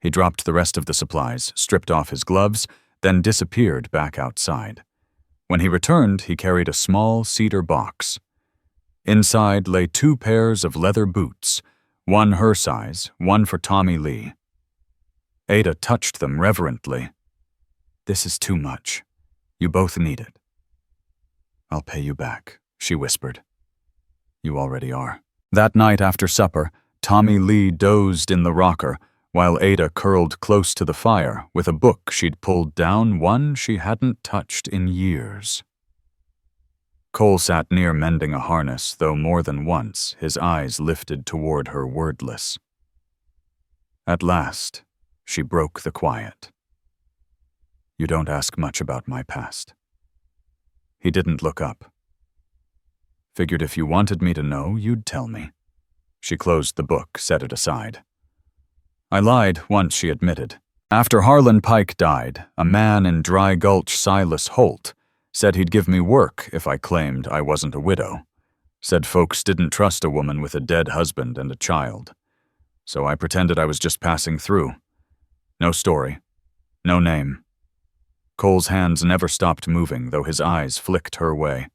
He dropped the rest of the supplies, stripped off his gloves, then disappeared back outside. When he returned, he carried a small cedar box. Inside lay 2 pairs of leather boots, one her size, one for Tommy Lee. Ada touched them reverently. "This is too much. You both need it." "I'll pay you back," she whispered. "You already are." That night after supper, Tommy Lee dozed in the rocker, while Ada curled close to the fire with a book she'd pulled down, one she hadn't touched in years. Cole sat near mending a harness, though more than once his eyes lifted toward her wordless. At last, she broke the quiet. "You don't ask much about my past." He didn't look up. "Figured if you wanted me to know, you'd tell me." She closed the book, set it aside. "I lied once," she admitted. "After Harlan Pike died, a man in Dry Gulch, Silas Holt, said he'd give me work if I claimed I wasn't a widow. Said folks didn't trust a woman with a dead husband and a child. So I pretended I was just passing through. No story. No name." Cole's hands never stopped moving, though his eyes flicked her way.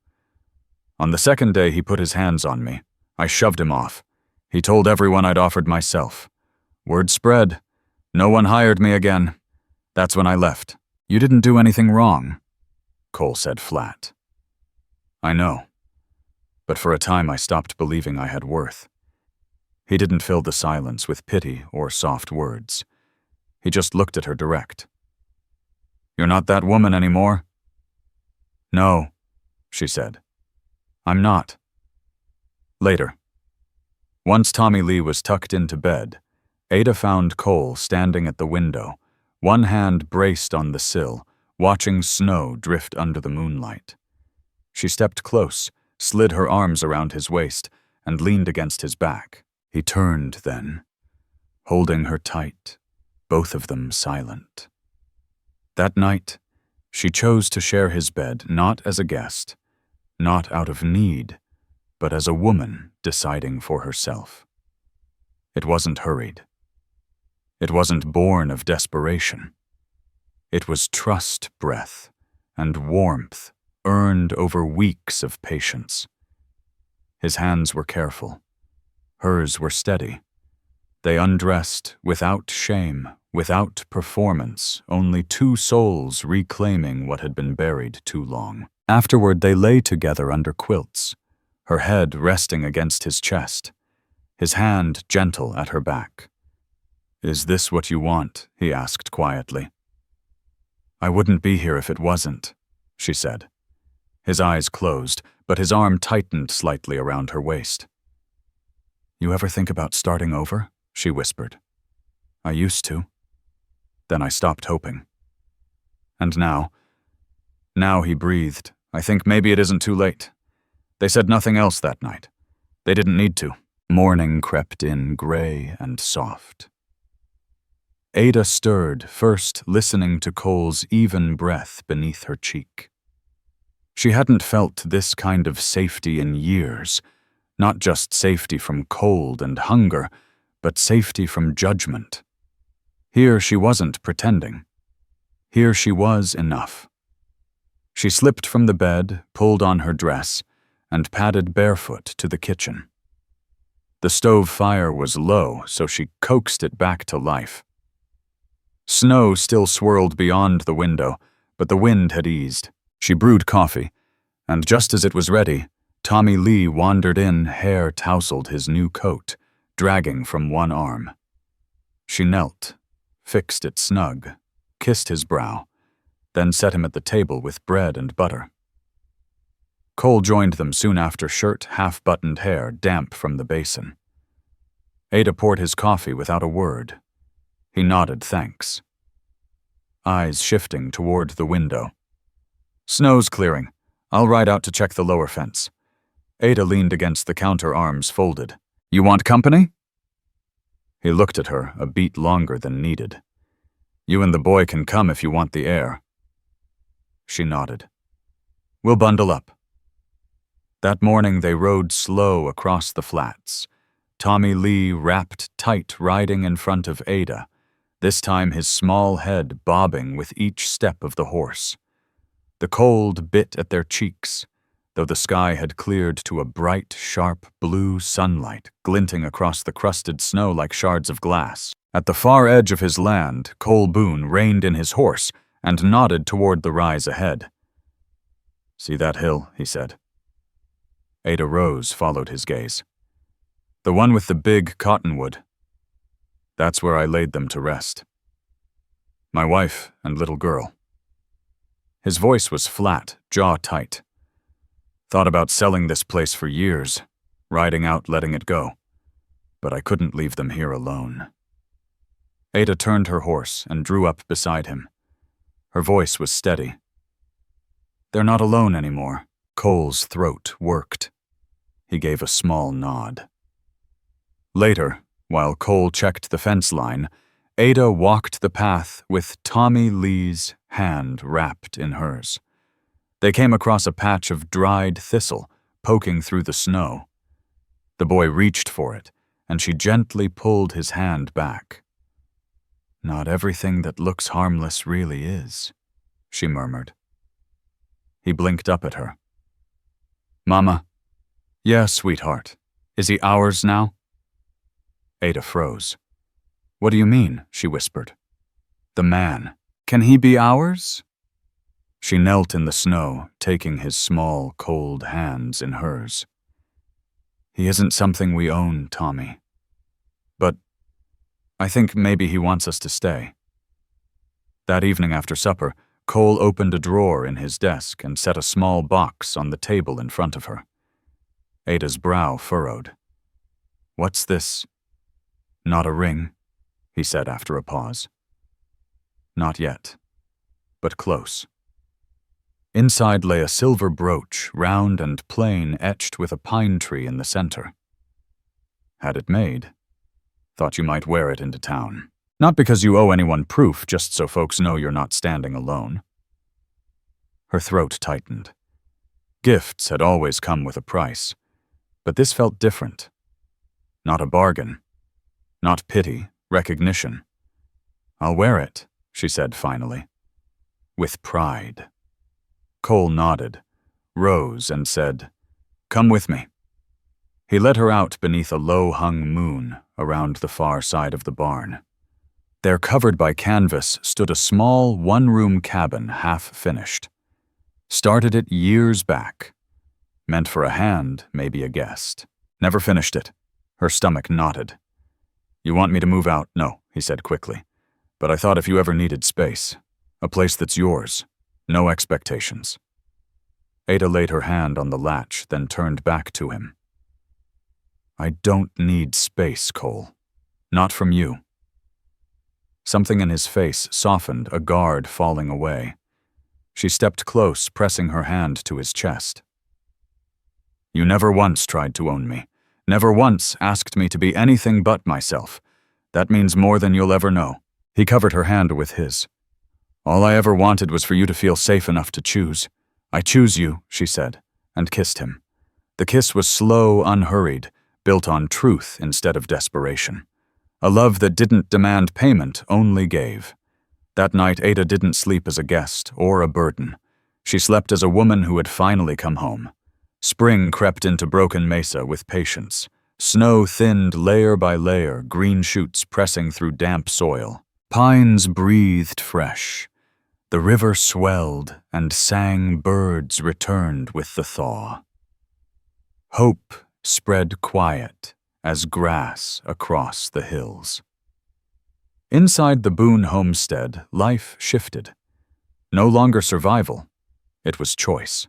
"On the second day he put his hands on me. I shoved him off. He told everyone I'd offered myself. Word spread. No one hired me again. That's when I left. You didn't do anything wrong, Cole said flat. I know. But for a time I stopped believing I had worth. He didn't fill the silence with pity or soft words. He just looked at her direct. You're not that woman anymore? No, she said. I'm not. Later. Once Tommy Lee was tucked into bed, Ada found Cole standing at the window, one hand braced on the sill, watching snow drift under the moonlight. She stepped close, slid her arms around his waist, and leaned against his back. He turned then, holding her tight, both of them silent. That night, she chose to share his bed not as a guest, not out of need, but as a woman deciding for herself. It wasn't hurried. It wasn't born of desperation. It was trust breath and warmth earned over weeks of patience. His hands were careful. Hers were steady. They undressed without shame, without performance, only two souls reclaiming what had been buried too long. Afterward, they lay together under quilts, her head resting against his chest, his hand gentle at her back. Is this what you want? He asked quietly. I wouldn't be here if it wasn't, she said. His eyes closed, but his arm tightened slightly around her waist. You ever think about starting over? She whispered. I used to. Then I stopped hoping. And now he breathed. I think maybe it isn't too late. They said nothing else that night. They didn't need to. Morning crept in gray and soft. Ada stirred, first listening to Cole's even breath beneath her cheek. She hadn't felt this kind of safety in years, not just safety from cold and hunger, but safety from judgment. Here she wasn't pretending. Here she was enough. She slipped from the bed, pulled on her dress, and padded barefoot to the kitchen. The stove fire was low, so she coaxed it back to life. Snow still swirled beyond the window, but the wind had eased. She brewed coffee, and just as it was ready, Tommy Lee wandered in, hair tousled his new coat, dragging from one arm. She knelt, fixed it snug, kissed his brow, then set him at the table with bread and butter. Cole joined them soon after, shirt half-buttoned, hair damp from the basin. Ada poured his coffee without a word. He nodded thanks. Eyes shifting toward the window. Snow's clearing. I'll ride out to check the lower fence. Ada leaned against the counter, arms folded. You want company? He looked at her a beat longer than needed. You and the boy can come if you want the air. She nodded. We'll bundle up. That morning they rode slow across the flats, Tommy Lee wrapped tight riding in front of Ada, this time his small head bobbing with each step of the horse. The cold bit at their cheeks, though the sky had cleared to a bright, sharp blue sunlight glinting across the crusted snow like shards of glass. At the far edge of his land, Cole Boone reined in his horse and nodded toward the rise ahead. See that hill, he said. Ada Rose followed his gaze. The one with the big cottonwood. That's where I laid them to rest. My wife and little girl. His voice was flat, jaw tight. Thought about selling this place for years, riding out, letting it go. But I couldn't leave them here alone. Ada turned her horse and drew up beside him. Her voice was steady. They're not alone anymore. Cole's throat worked. He gave a small nod. Later, while Cole checked the fence line, Ada walked the path with Tommy Lee's hand wrapped in hers. They came across a patch of dried thistle poking through the snow. The boy reached for it, and she gently pulled his hand back. Not everything that looks harmless really is, she murmured. He blinked up at her. Mama? Yeah, sweetheart. Is he ours now? Ada froze. What do you mean? She whispered. The man. Can he be ours? She knelt in the snow, taking his small, cold hands in hers. He isn't something we own, Tommy. But I think maybe he wants us to stay. That evening after supper, Cole opened a drawer in his desk and set a small box on the table in front of her. Ada's brow furrowed. What's this? Not a ring, he said after a pause. Not yet, but close. Inside lay a silver brooch, round and plain, etched with a pine tree in the center. Had it made. Thought you might wear it into town. Not because you owe anyone proof, just so folks know you're not standing alone. Her throat tightened. Gifts had always come with a price, but this felt different. Not a bargain. Not pity, recognition. I'll wear it, she said finally. With pride. Cole nodded, rose, and said, Come with me. He led her out beneath a low-hung moon around the far side of the barn. There, covered by canvas, stood a small, one-room cabin half-finished. Started it years back. Meant for a hand, maybe a guest. Never finished it. Her stomach knotted. You want me to move out? No, he said quickly. But I thought if you ever needed space, a place that's yours, no expectations. Ada laid her hand on the latch, then turned back to him. I don't need space, Cole. Not from you. Something in his face softened, a guard falling away. She stepped close, pressing her hand to his chest. You never once tried to own me. Never once asked me to be anything but myself. That means more than you'll ever know. He covered her hand with his. All I ever wanted was for you to feel safe enough to choose. I choose you, she said, and kissed him. The kiss was slow, unhurried, built on truth instead of desperation. A love that didn't demand payment, only gave. That night, Ada didn't sleep as a guest or a burden. She slept as a woman who had finally come home. Spring crept into Broken Mesa with patience. Snow thinned layer by layer, green shoots pressing through damp soil. Pines breathed fresh. The river swelled, and sang birds returned with the thaw. Hope spread quiet as grass across the hills. Inside the Boone homestead, life shifted. No longer survival, it was choice.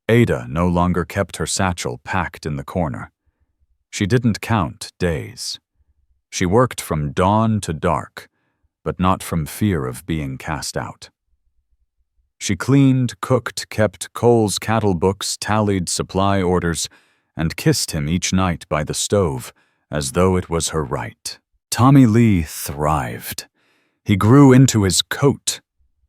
Ada no longer kept her satchel packed in the corner. She didn't count days. She worked from dawn to dark, but not from fear of being cast out. She cleaned, cooked, kept Cole's cattle books, tallied supply orders, and kissed him each night by the stove, as though it was her right. Tommy Lee thrived. He grew into his coat,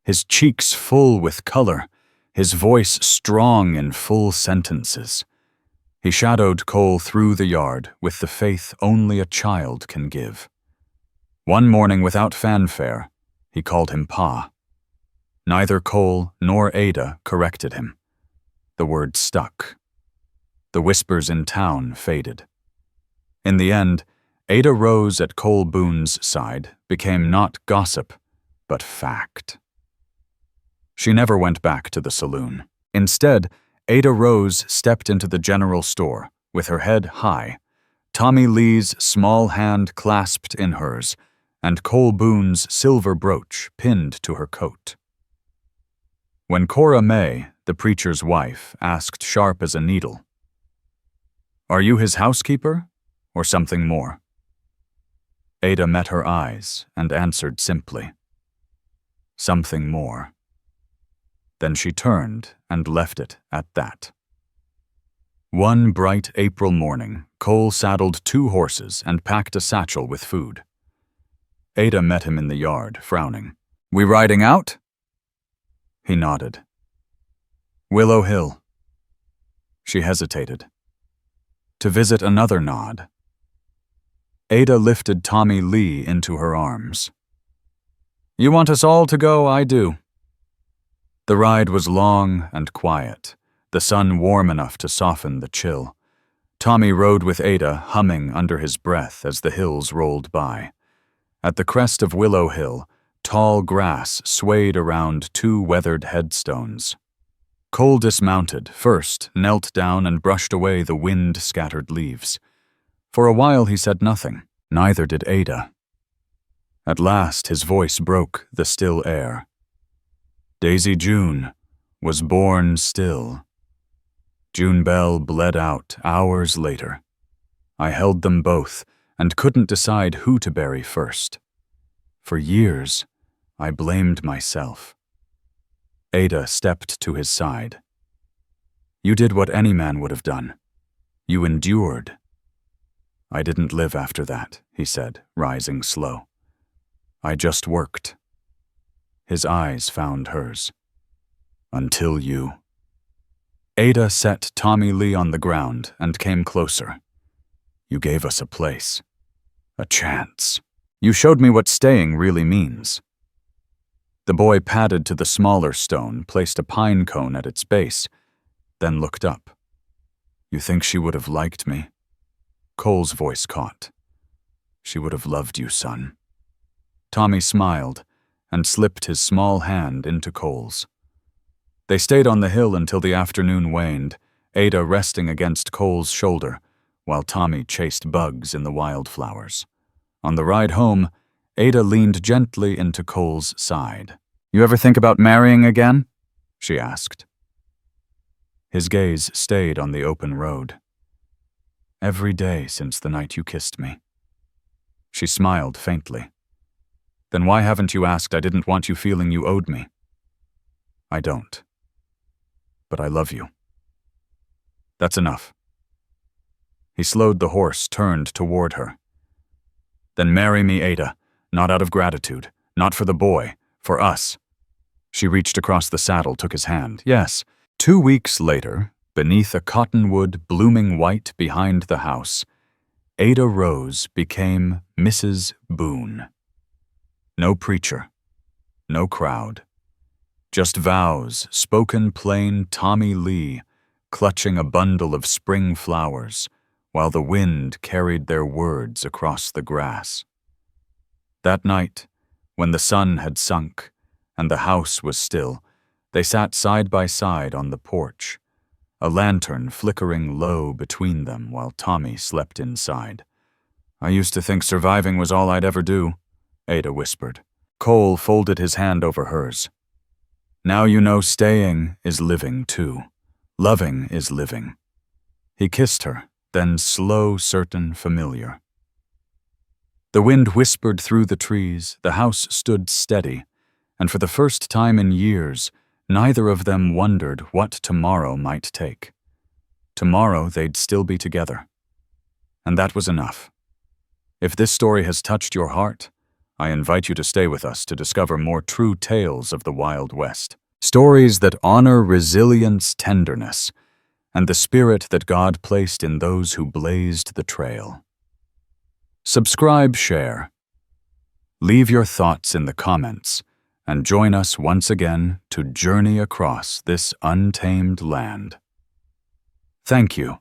his cheeks full with color, his voice strong in full sentences. He shadowed Cole through the yard with the faith only a child can give. One morning, without fanfare, he called him Pa. Neither Cole nor Ada corrected him. The word stuck. The whispers in town faded. In the end, Ada Rose at Cole Boone's side became not gossip, but fact. She never went back to the saloon. Instead, Ada Rose stepped into the general store, with her head high, Tommy Lee's small hand clasped in hers, and Cole Boone's silver brooch pinned to her coat. When Cora May, the preacher's wife, asked sharp as a needle, "Are you his housekeeper, or something more?" Ada met her eyes and answered simply, "Something more." Then she turned and left it at that. One bright April morning, Cole saddled 2 horses and packed a satchel with food. Ada met him in the yard, frowning. "We riding out?" He nodded. "Willow Hill." She hesitated. To visit another nod. Ada lifted Tommy Lee into her arms. "You want us all to go, I do." The ride was long and quiet, the sun warm enough to soften the chill. Tommy rode with Ada, humming under his breath as the hills rolled by. At the crest of Willow Hill, Tall grass swayed around two weathered headstones. Cole dismounted, first, knelt down and brushed away the wind-scattered leaves. For a while he said nothing, neither did Ada. At last his voice broke the still air. Daisy June was born still. June Bell bled out hours later. I held them both and couldn't decide who to bury first. For years, I blamed myself. Ada stepped to his side. You did what any man would have done. You endured. I didn't live after that, he said, rising slow. I just worked. His eyes found hers. Until you. Ada set Tommy Lee on the ground and came closer. You gave us a place. A chance. You showed me what staying really means. The boy padded to the smaller stone, placed a pine cone at its base, then looked up. You think she would have liked me? Cole's voice caught. She would have loved you, son. Tommy smiled and slipped his small hand into Cole's. They stayed on the hill until the afternoon waned, Ada resting against Cole's shoulder, while Tommy chased bugs in the wildflowers. On the ride home, Ada leaned gently into Cole's side. You ever think about marrying again? She asked. His gaze stayed on the open road. Every day since the night you kissed me. She smiled faintly. Then why haven't you asked? I didn't want you feeling you owed me. I don't. But I love you. That's enough. He slowed the horse, turned toward her. Then marry me, Ada, not out of gratitude, not for the boy, for us. She reached across the saddle, took his hand. Yes. 2 weeks later, beneath a cottonwood blooming white behind the house, Ada Rose became Mrs. Boone. No preacher, no crowd. Just vows, spoken plain Tommy Lee, clutching a bundle of spring flowers, while the wind carried their words across the grass. That night, when the sun had sunk and the house was still, they sat side by side on the porch, a lantern flickering low between them while Tommy slept inside. I used to think surviving was all I'd ever do, Ada whispered. Cole folded his hand over hers. Now you know staying is living too. Loving is living. He kissed her, then slow, certain, familiar. The wind whispered through the trees, the house stood steady, and for the first time in years, neither of them wondered what tomorrow might take. Tomorrow they'd still be together. And that was enough. If this story has touched your heart, I invite you to stay with us to discover more true tales of the Wild West. Stories that honor resilience, tenderness, and the spirit that God placed in those who blazed the trail. Subscribe, share. Leave your thoughts in the comments, and join us once again to journey across this untamed land. Thank you